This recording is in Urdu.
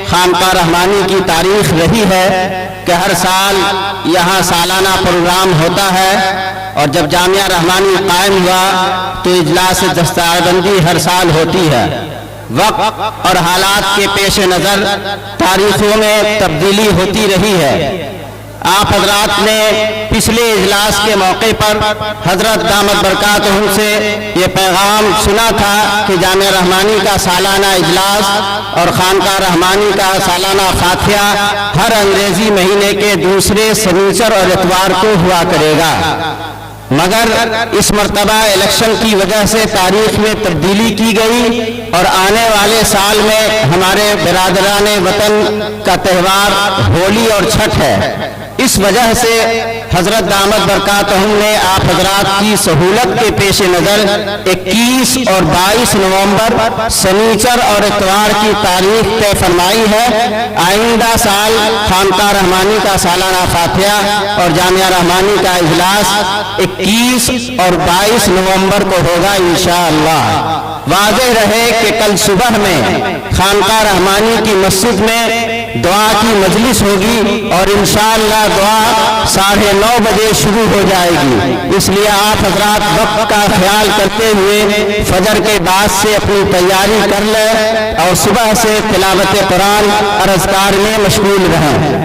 خانقاہ رحمانی کی تاریخ رہی ہے کہ ہر سال یہاں سالانہ پروگرام ہوتا ہے، اور جب جامعہ رحمانی قائم ہوا تو اجلاس دستاربندی ہر سال ہوتی ہے۔ وقت اور حالات کے پیش نظر تاریخوں میں تبدیلی ہوتی رہی ہے۔ آپ حضرات نے پچھلے اجلاس کے موقع پر حضرت دامت برکاتہم سے یہ پیغام سنا تھا کہ جامعہ رحمانی کا سالانہ اجلاس اور خانقاہ رحمانی کا سالانہ فاتحہ ہر انگریزی مہینے کے دوسرے سنیچر اور اتوار کو ہوا کرے گا، مگر اس مرتبہ الیکشن کی وجہ سے تاریخ میں تبدیلی کی گئی اور آنے والے سال میں ہمارے برادران وطن کا تہوار ہولی اور چھٹ ہے۔ اس وجہ سے حضرت دامت برکاتہم نے آپ حضرات کی سہولت کے پیش نظر 21 اور 22 نومبر سنیچر اور اتوار کی تاریخ طے فرمائی ہے۔ آئندہ سال خانقاہ رحمانی کا سالانہ فاتحہ اور جامعہ رحمانی کا اجلاس 21 اور 22 نومبر کو ہوگا انشاءاللہ۔ واضح رہے کہ کل صبح میں خانقاہ رحمانی کی مسجد میں دعا کی مجلس ہوگی اور انشاءاللہ دعا 9:30 بجے شروع ہو جائے گی، اس لیے آپ حضرات وقت کا خیال کرتے ہوئے فجر کے بعد سے اپنی تیاری کر لیں اور صبح سے تلاوت قرآن اور اذکار میں مشغول رہیں۔